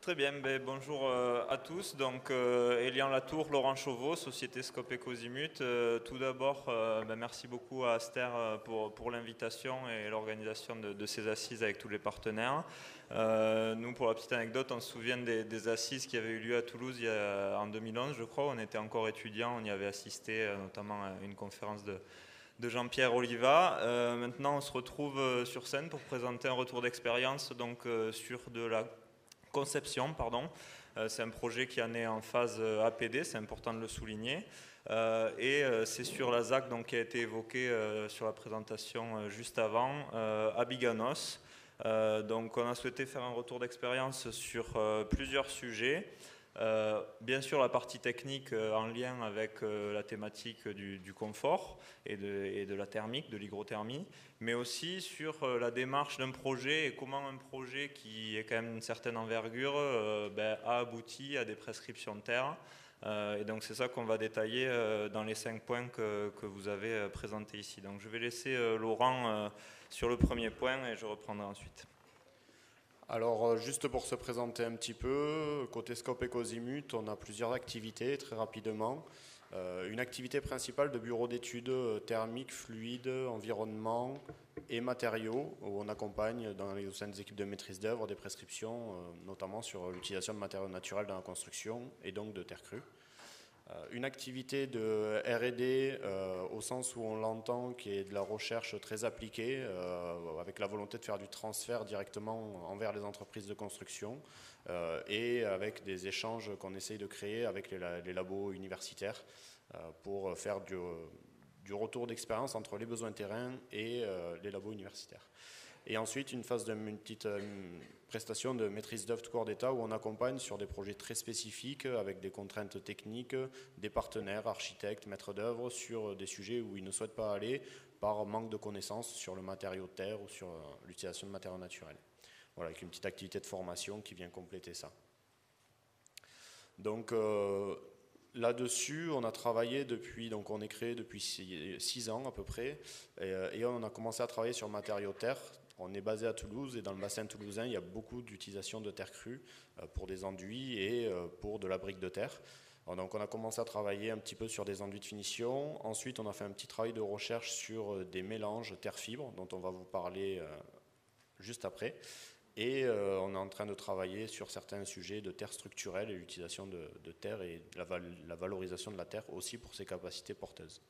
Très bien, bonjour à tous. Donc, Elian Latour, Laurent Chauveau, Société Scope Ecozimut. Tout d'abord, merci beaucoup à Aster pour l'invitation et l'organisation de ces assises avec tous les partenaires. Nous, pour la petite anecdote, on se souvient des assises qui avaient eu lieu à Toulouse en 2011, je crois. On était encore étudiants, on y avait assisté notamment à une conférence de Jean-Pierre Oliva. Maintenant, on se retrouve sur scène pour présenter un retour d'expérience donc, sur de la conception, pardon. C'est un projet qui en est en phase APD, c'est important de le souligner. C'est sur la ZAC donc, qui a été évoqué sur la présentation juste avant, à Biganos. Donc on a souhaité faire un retour d'expérience sur plusieurs sujets. Bien sûr la partie technique en lien avec la thématique du confort et de la thermique, de l'hygrothermie, mais aussi sur la démarche d'un projet et comment un projet qui est quand même une certaine envergure a abouti à des prescriptions de terre. Et donc c'est ça qu'on va détailler dans les 5 points que vous avez présentés ici. Donc je vais laisser Laurent sur le premier point et je reprendrai ensuite. Alors, juste pour se présenter un petit peu, côté Scope Ecozimut, on a plusieurs activités, très rapidement. Une activité principale de bureau d'études thermiques, fluides, environnement et matériaux, où on accompagne au sein des équipes de maîtrise d'œuvre des prescriptions, notamment sur l'utilisation de matériaux naturels dans la construction et donc de terre crue. Une activité de R&D au sens où on l'entend, qui est de la recherche très appliquée, avec la volonté de faire du transfert directement envers les entreprises de construction et avec des échanges qu'on essaye de créer avec les labos universitaires pour faire du retour d'expérience entre les besoins terrain et les labos universitaires. Et ensuite, une phase d'une petite prestation de maîtrise d'œuvre de corps d'État où on accompagne sur des projets très spécifiques avec des contraintes techniques, des partenaires, architectes, maîtres d'œuvre sur des sujets où ils ne souhaitent pas aller par manque de connaissances sur le matériau de terre ou sur l'utilisation de matériaux naturels. Voilà, avec une petite activité de formation qui vient compléter ça. Donc, là-dessus, on a travaillé donc on est créé depuis 6 ans à peu près, et on a commencé à travailler sur matériaux terre. On est basé à Toulouse et dans le bassin toulousain, il y a beaucoup d'utilisation de terre crue pour des enduits et pour de la brique de terre. Donc on a commencé à travailler un petit peu sur des enduits de finition. Ensuite, on a fait un petit travail de recherche sur des mélanges terre-fibre, dont on va vous parler juste après. Et on est en train de travailler sur certains sujets de terre structurelle et l'utilisation de terre et la valorisation de la terre aussi pour ses capacités porteuses.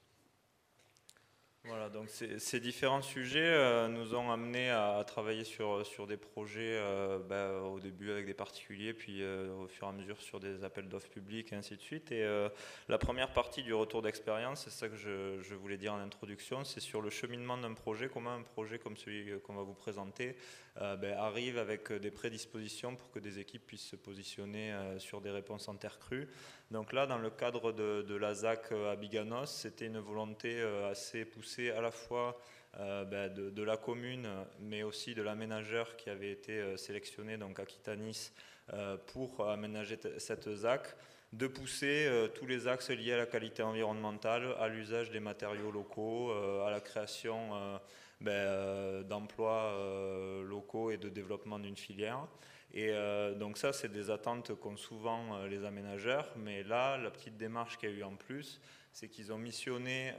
Voilà, donc ces différents sujets nous ont amenés à travailler sur des projets au début avec des particuliers, puis au fur et à mesure sur des appels d'offres publics et ainsi de suite. Et la première partie du retour d'expérience, c'est ça que je voulais dire en introduction, c'est sur le cheminement d'un projet, comment un projet comme celui qu'on va vous présenter arrive avec des prédispositions pour que des équipes puissent se positionner sur des réponses en terre crue. Donc là, dans le cadre de la ZAC à Biganos, c'était une volonté assez poussée à la fois de la commune, mais aussi de l'aménageur qui avait été sélectionné, donc Aquitanis, pour aménager cette ZAC, de pousser tous les axes liés à la qualité environnementale, à l'usage des matériaux locaux, à la création d'emplois locaux et de développement d'une filière. Et donc ça, c'est des attentes qu'ont souvent les aménageurs, mais là, la petite démarche qu'il y a eu en plus, c'est qu'ils ont missionné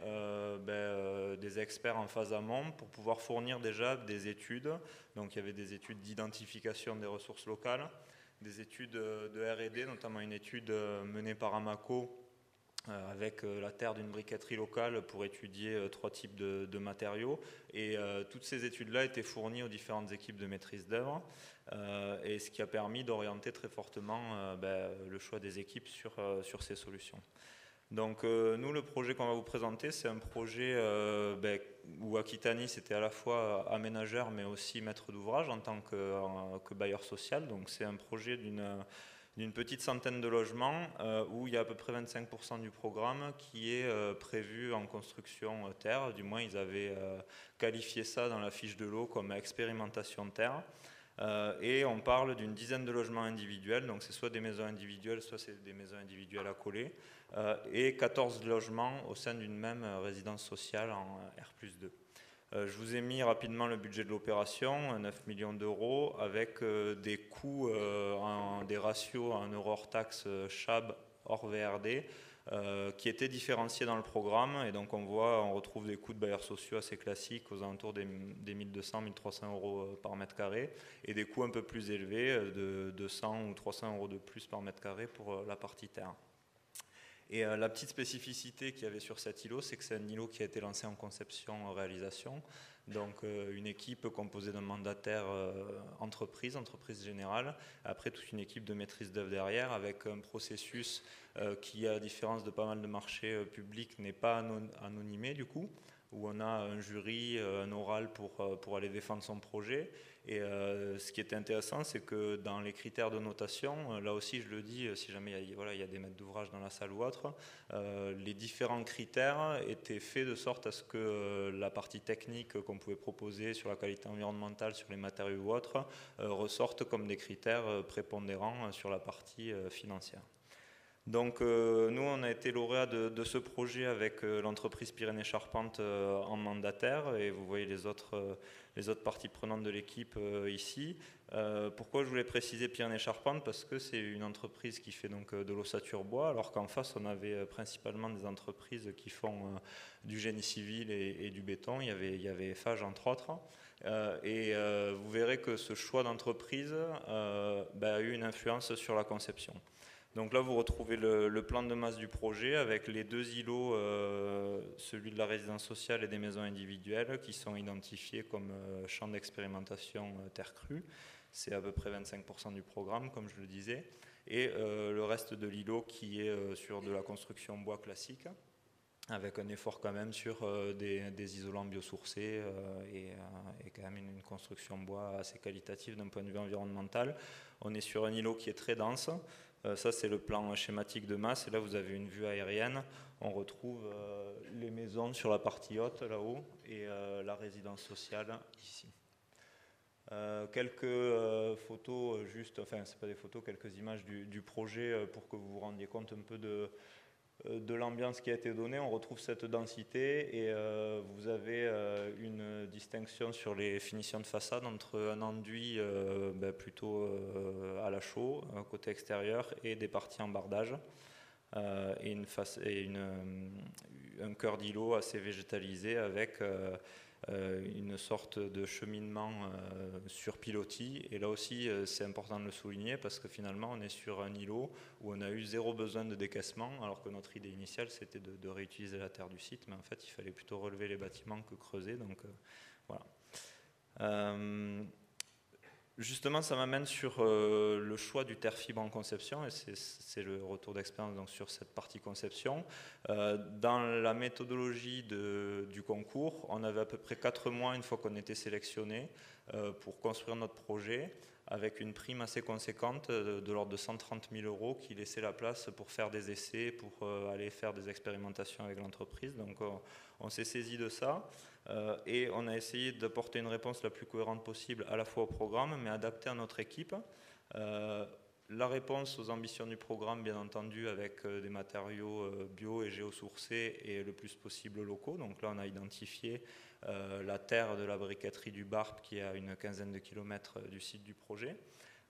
des experts en phase amont pour pouvoir fournir déjà des études. Donc il y avait des études d'identification des ressources locales, des études de R&D, notamment une étude menée par Amaco avec la terre d'une briqueterie locale pour étudier 3 types de matériaux. Et toutes ces études-là étaient fournies aux différentes équipes de maîtrise d'œuvre, et ce qui a permis d'orienter très fortement le choix des équipes sur ces solutions. Donc nous, le projet qu'on va vous présenter, c'est un projet où Aquitanis était à la fois aménageur mais aussi maître d'ouvrage en tant que bailleur social. Donc c'est un projet d'une petite centaine de logements où il y a à peu près 25% du programme qui est prévu en construction terre. Du moins, ils avaient qualifié ça dans la fiche de l'eau comme expérimentation terre. Et on parle d'une dizaine de logements individuels, donc c'est soit des maisons individuelles, soit c'est des maisons individuelles accolées, et 14 logements au sein d'une même résidence sociale en R+2. Je vous ai mis rapidement le budget de l'opération, 9 millions d'euros, avec des coûts, des ratios en euros hors taxe CHAB hors VRD, qui étaient différenciés dans le programme. Et donc on retrouve des coûts de bailleurs sociaux assez classiques aux alentours des 1200-1300 euros par mètre carré, et des coûts un peu plus élevés de 200 ou 300 euros de plus par mètre carré pour la partie terre. Et la petite spécificité qu'il y avait sur cet îlot, c'est que c'est un îlot qui a été lancé en conception-réalisation. Donc une équipe composée d'un mandataire entreprise générale, après toute une équipe de maîtrise d'œuvre derrière, avec un processus qui, à la différence de pas mal de marchés publics, n'est pas anonymé du coup, où on a un jury, un oral pour aller défendre son projet. Et ce qui était intéressant, c'est que dans les critères de notation, là aussi je le dis, si jamais il y a des maîtres d'ouvrage dans la salle ou autre, les différents critères étaient faits de sorte à ce que la partie technique qu'on pouvait proposer sur la qualité environnementale, sur les matériaux ou autres, ressortent comme des critères prépondérants sur la partie financière. Donc nous, on a été lauréat de ce projet avec l'entreprise Pyrénées Charpentes en mandataire, et vous voyez les autres parties prenantes de l'équipe ici. Pourquoi je voulais préciser Pyrénées Charpentes? Parce que c'est une entreprise qui fait donc de l'ossature bois, alors qu'en face on avait principalement des entreprises qui font du génie civil et du béton. Il y avait Eiffage entre autres. Et vous verrez que ce choix d'entreprise a eu une influence sur la conception. Donc là, vous retrouvez le plan de masse du projet avec les deux îlots, celui de la résidence sociale et des maisons individuelles, qui sont identifiés comme champ d'expérimentation terre crue. C'est à peu près 25% du programme, comme je le disais. Et le reste de l'îlot qui est sur de la construction bois classique, avec un effort quand même sur des isolants biosourcés et quand même une construction bois assez qualitative d'un point de vue environnemental. On est sur un îlot qui est très dense. Ça, c'est le plan schématique de masse. Et là, vous avez une vue aérienne. On retrouve les maisons sur la partie haute, là-haut, et la résidence sociale, ici. Quelques photos, c'est pas des photos, quelques images du projet pour que vous vous rendiez compte un peu de l'ambiance qui a été donnée. On retrouve cette densité et vous avez une distinction sur les finitions de façade entre un enduit plutôt à la chaux, côté extérieur, et des parties en bardage, et un cœur d'îlot assez végétalisé avec une sorte de cheminement sur pilotis. Et là aussi, c'est important de le souligner parce que finalement, on est sur un îlot où on a eu zéro besoin de décaissement, alors que notre idée initiale, c'était de réutiliser la terre du site. Mais en fait, il fallait plutôt relever les bâtiments que creuser. Donc voilà. Justement, ça m'amène sur le choix du terre fibre en conception, et c'est le retour d'expérience donc sur cette partie conception. Dans la méthodologie du concours, on avait à peu près 4 mois une fois qu'on était sélectionné pour construire notre projet, avec une prime assez conséquente de l'ordre de 130 000 euros qui laissait la place pour faire des essais, pour aller faire des expérimentations avec l'entreprise. Donc on s'est saisi de ça. Et on a essayé d'apporter une réponse la plus cohérente possible à la fois au programme, mais adaptée à notre équipe. La réponse aux ambitions du programme, bien entendu, avec des matériaux bio et géosourcés et le plus possible locaux. Donc là, on a identifié la terre de la briqueterie du Barp, qui est à une quinzaine de kilomètres du site du projet.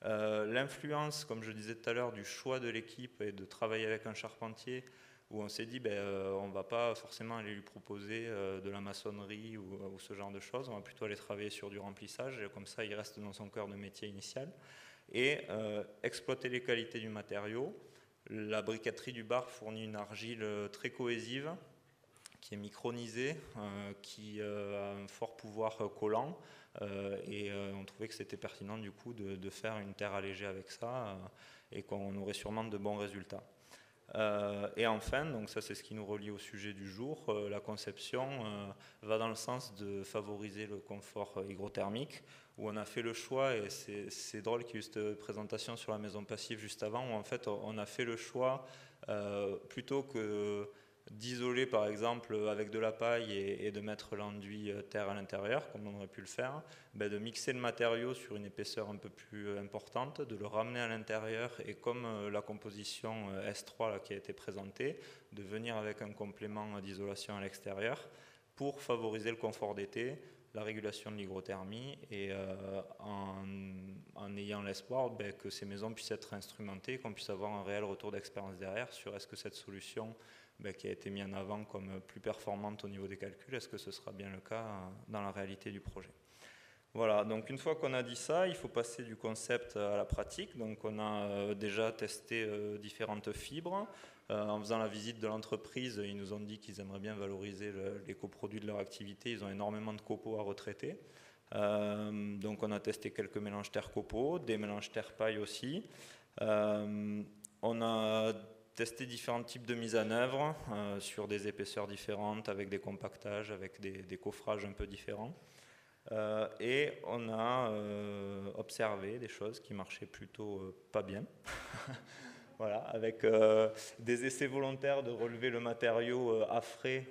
L'influence, comme je disais tout à l'heure, du choix de l'équipe et de travailler avec un charpentier, où on s'est dit on ne va pas forcément aller lui proposer de la maçonnerie ou ce genre de choses, on va plutôt aller travailler sur du remplissage, et comme ça il reste dans son cœur de métier initial, et exploiter les qualités du matériau. La briqueterie du Barp fournit une argile très cohésive, qui est micronisée, qui a un fort pouvoir collant, et on trouvait que c'était pertinent du coup de faire une terre allégée avec ça, et qu'on aurait sûrement de bons résultats. Et enfin, donc ça c'est ce qui nous relie au sujet du jour, la conception va dans le sens de favoriser le confort hygrothermique, où on a fait le choix, et c'est drôle qu'il y ait eu cette présentation sur la maison passive juste avant, où en fait on a fait le choix, plutôt que d'isoler par exemple avec de la paille et de mettre l'enduit terre à l'intérieur, comme on aurait pu le faire, de mixer le matériau sur une épaisseur un peu plus importante, de le ramener à l'intérieur, et comme la composition S3 là, qui a été présentée, de venir avec un complément d'isolation à l'extérieur, pour favoriser le confort d'été, la régulation de l'hygrothermie et en ayant l'espoir que ces maisons puissent être instrumentées, qu'on puisse avoir un réel retour d'expérience derrière sur est-ce que cette solution qui a été mise en avant comme plus performante au niveau des calculs, est-ce que ce sera bien le cas dans la réalité du projet. Voilà, donc une fois qu'on a dit ça, il faut passer du concept à la pratique. Donc on a déjà testé différentes fibres. En faisant la visite de l'entreprise, ils nous ont dit qu'ils aimeraient bien valoriser les coproduits de leur activité. Ils ont énormément de copeaux à retraiter. Donc on a testé quelques mélanges terre-copeaux, des mélanges terre-paille aussi. On a testé différents types de mise en œuvre sur des épaisseurs différentes, avec des compactages, avec des coffrages un peu différents. Et on a observé des choses qui marchaient plutôt pas bien. Voilà, avec des essais volontaires de relever le matériau à frais.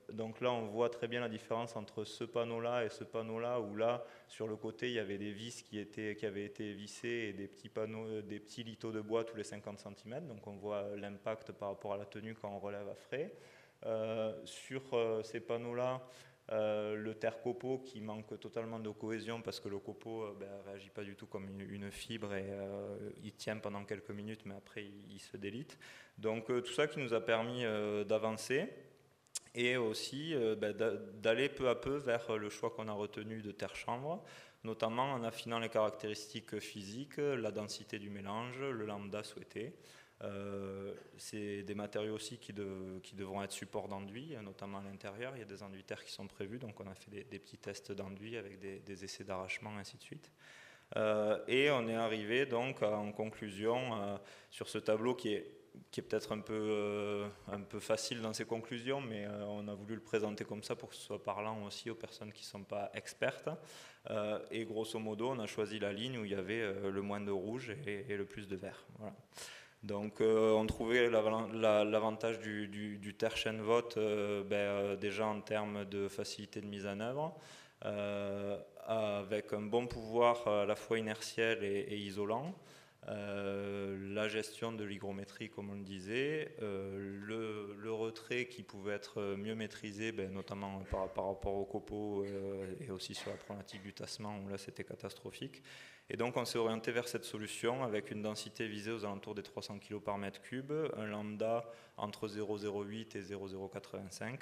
Donc là, on voit très bien la différence entre ce panneau-là et ce panneau-là, où là, sur le côté, il y avait des vis qui avaient été vissées et des petits panneaux, des petits lithos de bois tous les 50 cm. Donc on voit l'impact par rapport à la tenue quand on relève à frais. Sur ces panneaux-là, le terre-copeau qui manque totalement de cohésion parce que le copeau ne réagit pas du tout comme une fibre et il tient pendant quelques minutes mais après il se délite. Donc tout ça qui nous a permis d'avancer et aussi d'aller peu à peu vers le choix qu'on a retenu de terre-chanvre, notamment en affinant les caractéristiques physiques, la densité du mélange, le lambda souhaité. C'est des matériaux aussi qui devront être support d'enduit, notamment à l'intérieur. Il y a des enduits terre qui sont prévus, donc on a fait des petits tests d'enduit avec des essais d'arrachement, ainsi de suite. Et on est arrivé donc en conclusion sur ce tableau qui est peut-être un peu facile dans ses conclusions, mais on a voulu le présenter comme ça pour que ce soit parlant aussi aux personnes qui ne sont pas expertes. Et grosso modo, on a choisi la ligne où il y avait le moins de rouge et le plus de vert. Voilà. Donc on trouvait l'avantage du terre chaîne vote déjà en termes de facilité de mise en œuvre, avec un bon pouvoir à la fois inertiel et isolant, la gestion de l'hygrométrie comme on le disait, le retrait qui pouvait être mieux maîtrisé, notamment par rapport au copeaux et aussi sur la problématique du tassement où là c'était catastrophique. Et donc on s'est orienté vers cette solution avec une densité visée aux alentours des 300 kg par mètre cube, un lambda entre 0,08 et 0,085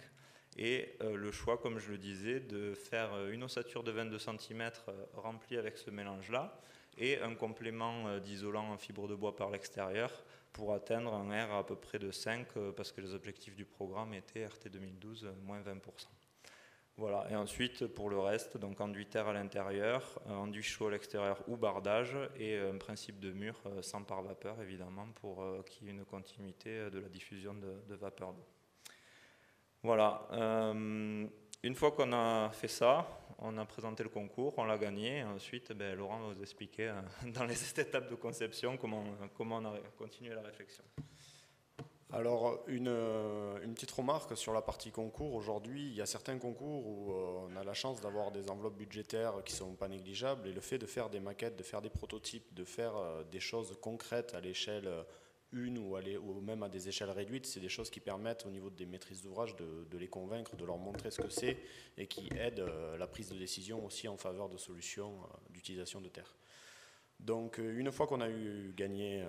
et le choix, comme je le disais, de faire une ossature de 22 cm remplie avec ce mélange-là et un complément d'isolant en fibre de bois par l'extérieur pour atteindre un R à peu près de 5 parce que les objectifs du programme étaient RT 2012 moins 20%. Voilà, et ensuite pour le reste, donc enduit terre à l'intérieur, enduit chaud à l'extérieur ou bardage et un principe de mur sans par vapeur évidemment pour qu'il y ait une continuité de la diffusion de vapeur d'eau. Voilà, une fois qu'on a fait ça, on a présenté le concours, on l'a gagné et ensuite Laurent va vous expliquer dans les étapes de conception comment on a continué la réflexion. Alors, une petite remarque sur la partie concours. Aujourd'hui, il y a certains concours où on a la chance d'avoir des enveloppes budgétaires qui ne sont pas négligeables et le fait de faire des maquettes, de faire des prototypes, de faire des choses concrètes à l'échelle 1 ou même à des échelles réduites, c'est des choses qui permettent au niveau des maîtrises d'ouvrage de les convaincre, de leur montrer ce que c'est et qui aident la prise de décision aussi en faveur de solutions d'utilisation de terre. Donc une fois qu'on a eu gagné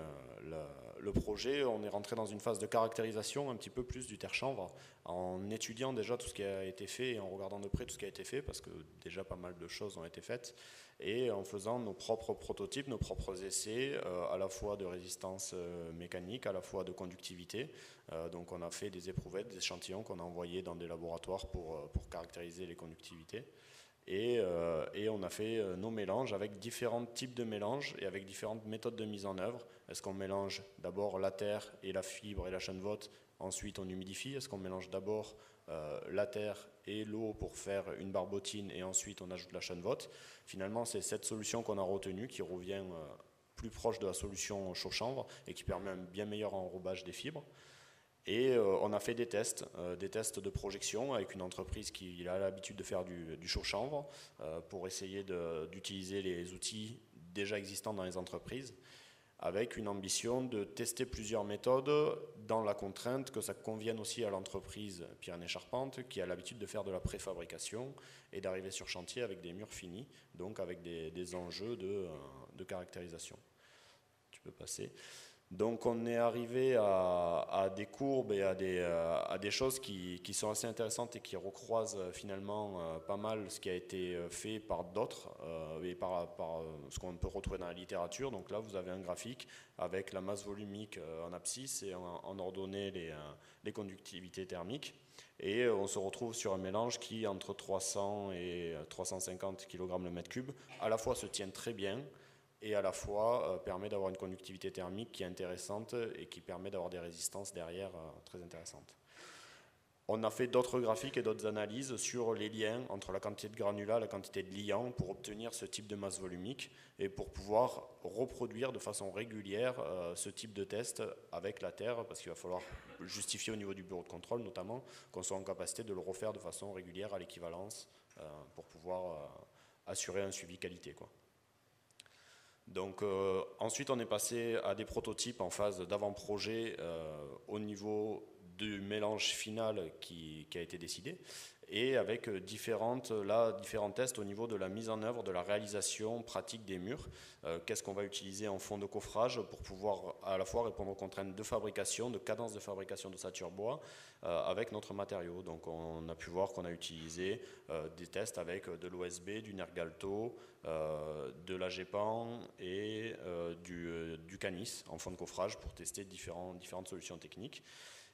le projet, on est rentré dans une phase de caractérisation un petit peu plus du terre-chanvre, en étudiant déjà tout ce qui a été fait et en regardant de près tout ce qui a été fait, parce que déjà pas mal de choses ont été faites, et en faisant nos propres prototypes, nos propres essais, à la fois de résistance mécanique, à la fois de conductivité. Donc on a fait des éprouvettes, des échantillons qu'on a envoyés dans des laboratoires pour caractériser les conductivités. Et on a fait nos mélanges avec différents types de mélanges et avec différentes méthodes de mise en œuvre. Est-ce qu'on mélange d'abord la terre et la fibre et la chaîne-vote, ensuite on humidifie? Est-ce qu'on mélange d'abord la terre et l'eau pour faire une barbotine et ensuite on ajoute la chaîne-vote? Finalement, c'est cette solution qu'on a retenue qui revient plus proche de la solution chaud-chanvre et qui permet un bien meilleur enrobage des fibres. Et on a fait des tests de projection avec une entreprise qui a l'habitude de faire du chaud-chanvre pour essayer d'utiliser les outils déjà existants dans les entreprises. avec une ambition de tester plusieurs méthodes dans la contrainte que ça convienne aussi à l'entreprise Pyrénées Charpentes qui a l'habitude de faire de la préfabrication et d'arriver sur chantier avec des murs finis, donc avec des enjeux de caractérisation. Tu peux passer. Donc on est arrivé à des courbes et à des choses qui sont assez intéressantes et qui recroisent finalement pas mal ce qui a été fait par d'autres et par ce qu'on peut retrouver dans la littérature. Donc là vous avez un graphique avec la masse volumique en abscisse et en ordonnée les conductivités thermiques. Et on se retrouve sur un mélange qui, entre 300 et 350 kg le mètre cube, à la fois se tient très bien, et à la fois permet d'avoir une conductivité thermique qui est intéressante et qui permet d'avoir des résistances derrière très intéressantes. On a fait d'autres graphiques et d'autres analyses sur les liens entre la quantité de granulats et la quantité de liants pour obtenir ce type de masse volumique et pour pouvoir reproduire de façon régulière ce type de test avec la terre, parce qu'il va falloir justifier au niveau du bureau de contrôle notamment qu'on soit en capacité de le refaire de façon régulière à l'équivalence pour pouvoir assurer un suivi qualité, quoi. Donc ensuite on est passé à des prototypes en phase d'avant-projet au niveau du mélange final qui a été décidé et avec différents tests au niveau de la mise en œuvre, de la réalisation pratique des murs. Qu'est-ce qu'on va utiliser en fond de coffrage pour pouvoir à la fois répondre aux contraintes de fabrication, de cadence de fabrication d'ossature bois avec notre matériau. Donc on a pu voir qu'on a utilisé des tests avec de l'OSB, du Nergalto, de la GEPAN et du Canis en fond de coffrage pour tester différentes solutions techniques.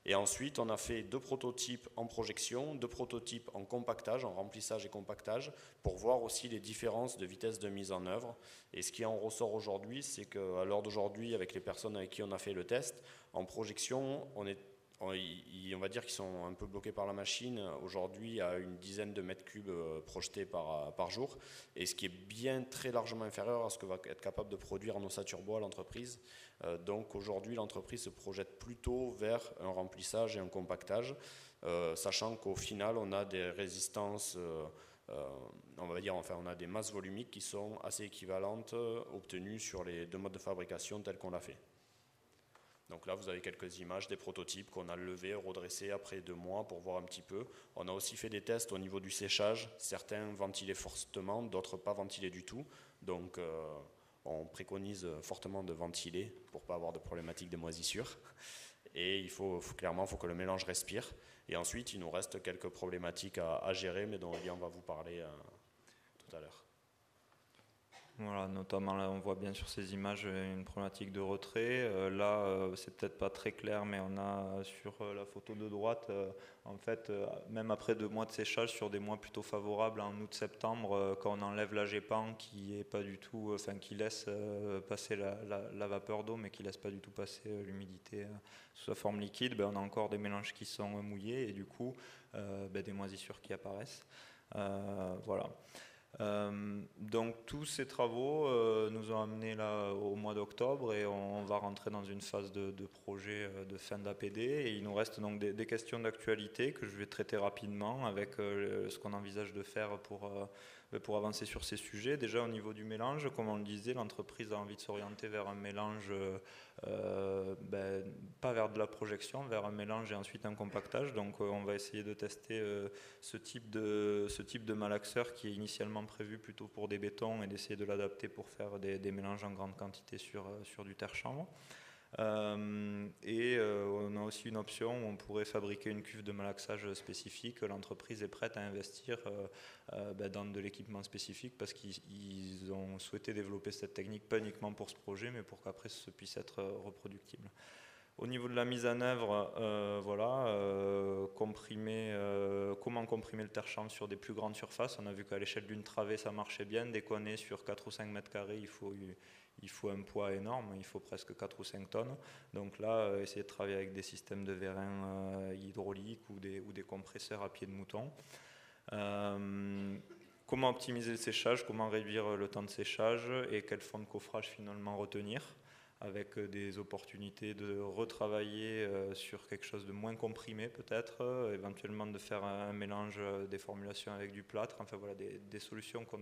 Et ensuite, on a fait 2 prototypes en projection, 2 prototypes en compactage, en remplissage et compactage, pour voir aussi les différences de vitesse de mise en œuvre. Et ce qui en ressort aujourd'hui, c'est qu'à l'heure d'aujourd'hui, avec les personnes avec qui on a fait le test, en projection, on va dire qu'ils sont un peu bloqués par la machine aujourd'hui à une dizaine de mètres cubes projetés par jour, et ce qui est bien très largement inférieur à ce que va être capable de produire en ossature bois l'entreprise. Donc aujourd'hui l'entreprise se projette plutôt vers un remplissage et un compactage, sachant qu'au final on a des résistances, on va dire, enfin on a des masses volumiques qui sont assez équivalentes obtenues sur les 2 modes de fabrication tels qu'on l'a fait. Donc là, vous avez quelques images des prototypes qu'on a levés, redressés après 2 mois pour voir un petit peu. On a aussi fait des tests au niveau du séchage. Certains ventilaient fortement, d'autres pas ventilés du tout. Donc on préconise fortement de ventiler pour ne pas avoir de problématique de moisissure. Et clairement, il faut que le mélange respire. Et ensuite, il nous reste quelques problématiques à gérer, mais dont Olivier va vous parler tout à l'heure. Voilà, notamment là on voit bien sur ces images une problématique de retrait. C'est peut-être pas très clair, mais on a sur la photo de droite, en fait, même après 2 mois de séchage, sur des mois plutôt favorables en août-septembre, quand on enlève la GEPAN qui est pas du tout, qui laisse passer la vapeur d'eau, mais qui laisse pas du tout passer l'humidité sous sa forme liquide, on a encore des mélanges qui sont mouillés et du coup des moisissures qui apparaissent. Voilà. Donc tous ces travaux nous ont amenés là au mois d'octobre et on va rentrer dans une phase de projet de fin d'APD et il nous reste donc des questions d'actualité que je vais traiter rapidement avec ce qu'on envisage de faire pour avancer sur ces sujets. Déjà au niveau du mélange, comme on le disait, l'entreprise a envie de s'orienter vers un mélange, pas vers de la projection, vers un mélange et ensuite un compactage. Donc on va essayer de tester ce type de malaxeur qui est initialement prévu plutôt pour des bétons et d'essayer de l'adapter pour faire des mélanges en grande quantité sur du terre-chanvre. On a aussi une option où on pourrait fabriquer une cuve de malaxage spécifique. L'entreprise est prête à investir dans de l'équipement spécifique parce qu'ils ont souhaité développer cette technique pas uniquement pour ce projet mais pour qu'après ce puisse être reproductible. Au niveau de la mise en œuvre, comment comprimer le terre-chanvre sur des plus grandes surfaces. On a vu qu'à l'échelle d'une travée ça marchait bien. Dès qu'on est sur 4 ou 5 mètres carrés, il faut un poids énorme, il faut presque 4 ou 5 tonnes. Donc là, essayer de travailler avec des systèmes de vérin hydrauliques ou des compresseurs à pied de mouton. Comment optimiser le séchage, comment réduire le temps de séchage et quel fond de coffrage finalement retenir, avec des opportunités de retravailler sur quelque chose de moins comprimé peut-être, éventuellement de faire un mélange des formulations avec du plâtre, enfin voilà des solutions qu'on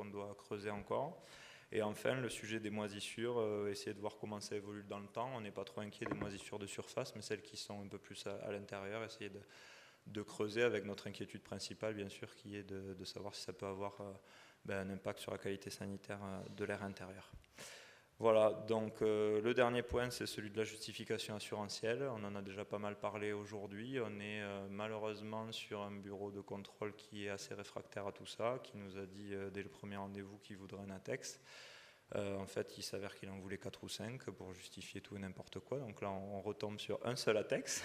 doit creuser encore. Et enfin, le sujet des moisissures, essayer de voir comment ça évolue dans le temps. On n'est pas trop inquiet des moisissures de surface, mais celles qui sont un peu plus à l'intérieur, essayer de creuser avec notre inquiétude principale, bien sûr, qui est de savoir si ça peut avoir un impact sur la qualité sanitaire de l'air intérieur. Voilà, donc le dernier point, c'est celui de la justification assurantielle. On en a déjà pas mal parlé aujourd'hui. On est malheureusement sur un bureau de contrôle qui est assez réfractaire à tout ça, qui nous a dit dès le premier rendez-vous qu'il voudrait un ATEX. En fait, il s'avère qu'il en voulait 4 ou 5 pour justifier tout et n'importe quoi. Donc là, on retombe sur un seul ATEX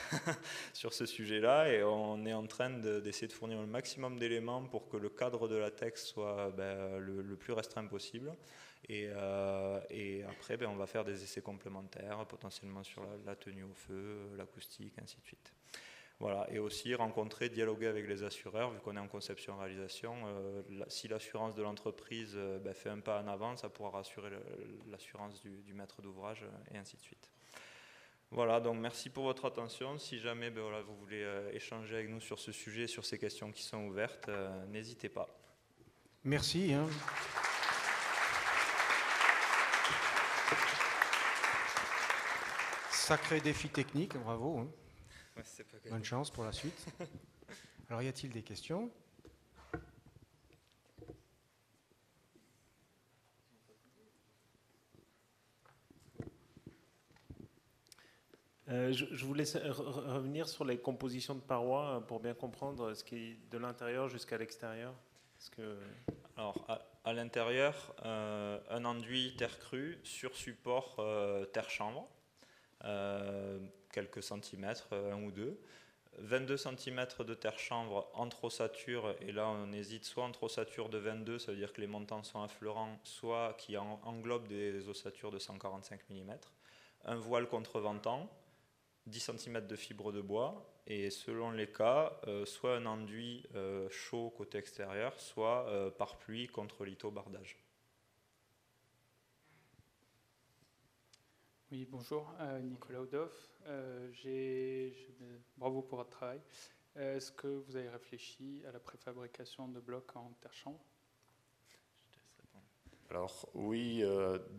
sur ce sujet-là et on est en train d'essayer de fournir le maximum d'éléments pour que le cadre de l'ATEX soit le plus restreint possible. Et après, on va faire des essais complémentaires, potentiellement sur la tenue au feu, l'acoustique, ainsi de suite. Voilà, et aussi rencontrer, dialoguer avec les assureurs, vu qu'on est en conception-réalisation. Si l'assurance de l'entreprise fait un pas en avant, ça pourra rassurer l'assurance du maître d'ouvrage, et ainsi de suite. Voilà, donc merci pour votre attention. Si jamais vous voulez échanger avec nous sur ce sujet, sur ces questions qui sont ouvertes, n'hésitez pas. Merci. Sacré défi technique, bravo. Ouais, bonne chance pour la suite. Alors, y a-t-il des questions ? Je voulais revenir sur les compositions de parois pour bien comprendre ce qui est de l'intérieur jusqu'à l'extérieur. Alors, à l'intérieur, un enduit terre crue sur support terre chanvre, quelques centimètres, 1 ou 2. 22 cm de terre chanvre entre ossature, et là on hésite soit entre ossature de 22, ça veut dire que les montants sont affleurants, soit qui englobent des ossatures de 145 mm. Un voile contre-ventant, 10 cm de fibre de bois, et selon les cas, soit un enduit chaud côté extérieur, soit par pluie contre litho-bardage. Oui, bonjour, Nicolas Odoff. Bravo pour votre travail. Est-ce que vous avez réfléchi à la préfabrication de blocs en terre chanvre ? Alors oui,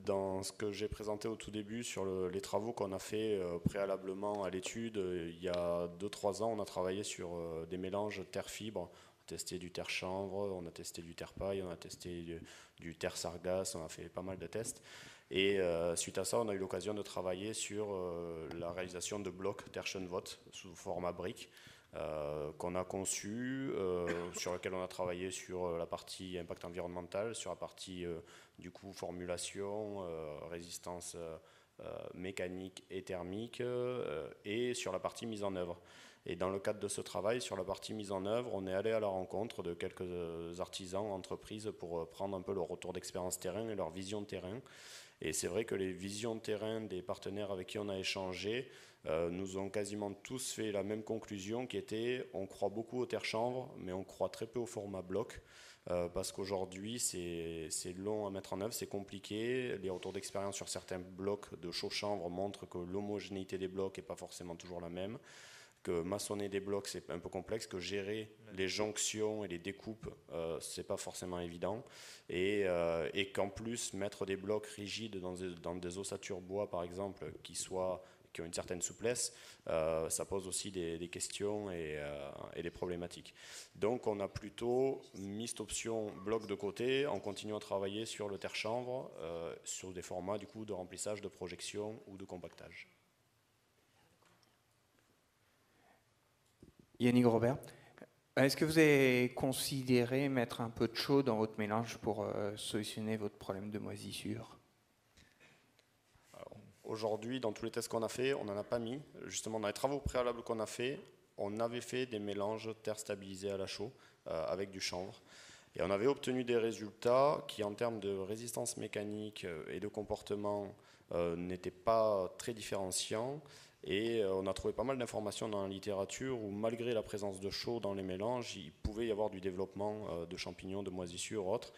dans ce que j'ai présenté au tout début sur les travaux qu'on a fait préalablement à l'étude, il y a 2-3 ans, on a travaillé sur des mélanges terre-fibre. On a testé du terre chanvre, on a testé du terre paille, on a testé du terre sargasse, on a fait pas mal de tests. Et suite à ça, on a eu l'occasion de travailler sur la réalisation de blocs terre Chunvot sous format brique qu'on a conçu, sur lequel on a travaillé sur la partie impact environnemental, sur la partie du coup formulation, résistance mécanique et thermique, et sur la partie mise en œuvre. Et dans le cadre de ce travail, sur la partie mise en œuvre, on est allé à la rencontre de quelques artisans, entreprises, pour prendre un peu leur retour d'expérience terrain et leur vision de terrain. Et c'est vrai que les visions de terrain des partenaires avec qui on a échangé nous ont quasiment tous fait la même conclusion, qui était on croit beaucoup aux terres chanvre, mais on croit très peu au format bloc, parce qu'aujourd'hui c'est long à mettre en œuvre, c'est compliqué. Les retours d'expérience sur certains blocs de chaux chanvre montrent que l'homogénéité des blocs n'est pas forcément toujours la même, que maçonner des blocs c'est un peu complexe, que gérer les jonctions et les découpes c'est pas forcément évident, et qu'en plus mettre des blocs rigides dans des ossatures bois par exemple qui ont une certaine souplesse, ça pose aussi des questions et des problématiques. Donc on a plutôt mis cette option bloc de côté en continuant à travailler sur le terre chanvre sur des formats du coup de remplissage, de projection ou de compactage. Yannick Robert, est-ce que vous avez considéré mettre un peu de chaux dans votre mélange pour solutionner votre problème de moisissure ? Alors, aujourd'hui, dans tous les tests qu'on a fait, on n'en a pas mis. Justement, dans les travaux préalables qu'on a fait, on avait fait des mélanges terre stabilisés à la chaux avec du chanvre. Et on avait obtenu des résultats qui, en termes de résistance mécanique et de comportement, n'étaient pas très différenciants. Et on a trouvé pas mal d'informations dans la littérature où, malgré la présence de chaux dans les mélanges, il pouvait y avoir du développement de champignons, de moisissures ou autres,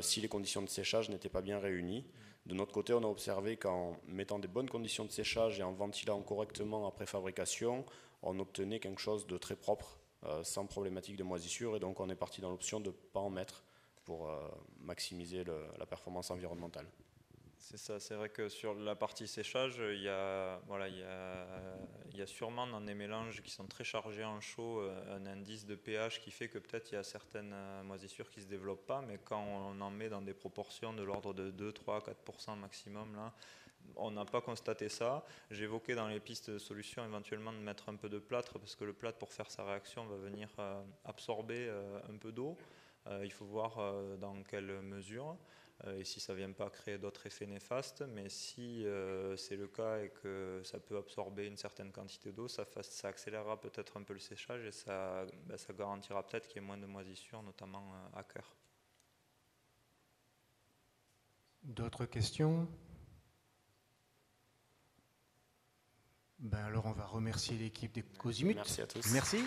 si les conditions de séchage n'étaient pas bien réunies. De notre côté, on a observé qu'en mettant des bonnes conditions de séchage et en ventilant correctement après fabrication, on obtenait quelque chose de très propre, sans problématique de moisissure. Et donc on est parti dans l'option de ne pas en mettre pour maximiser la performance environnementale. C'est ça, c'est vrai que sur la partie séchage, il y a sûrement dans des mélanges qui sont très chargés en chaux un indice de pH qui fait que peut-être il y a certaines moisissures qui ne se développent pas, mais quand on en met dans des proportions de l'ordre de 2, 3, 4% maximum, là, on n'a pas constaté ça. J'évoquais dans les pistes de solutions éventuellement de mettre un peu de plâtre, parce que le plâtre, pour faire sa réaction, va venir absorber un peu d'eau. Il faut voir dans quelle mesure. Et si ça ne vient pas créer d'autres effets néfastes, mais si c'est le cas et que ça peut absorber une certaine quantité d'eau, ça accélérera peut-être un peu le séchage et ça garantira peut-être qu'il y ait moins de moisissures, notamment à cœur. D'autres questions? Ben alors on va remercier l'équipe des Cozimut. Merci à tous. Merci.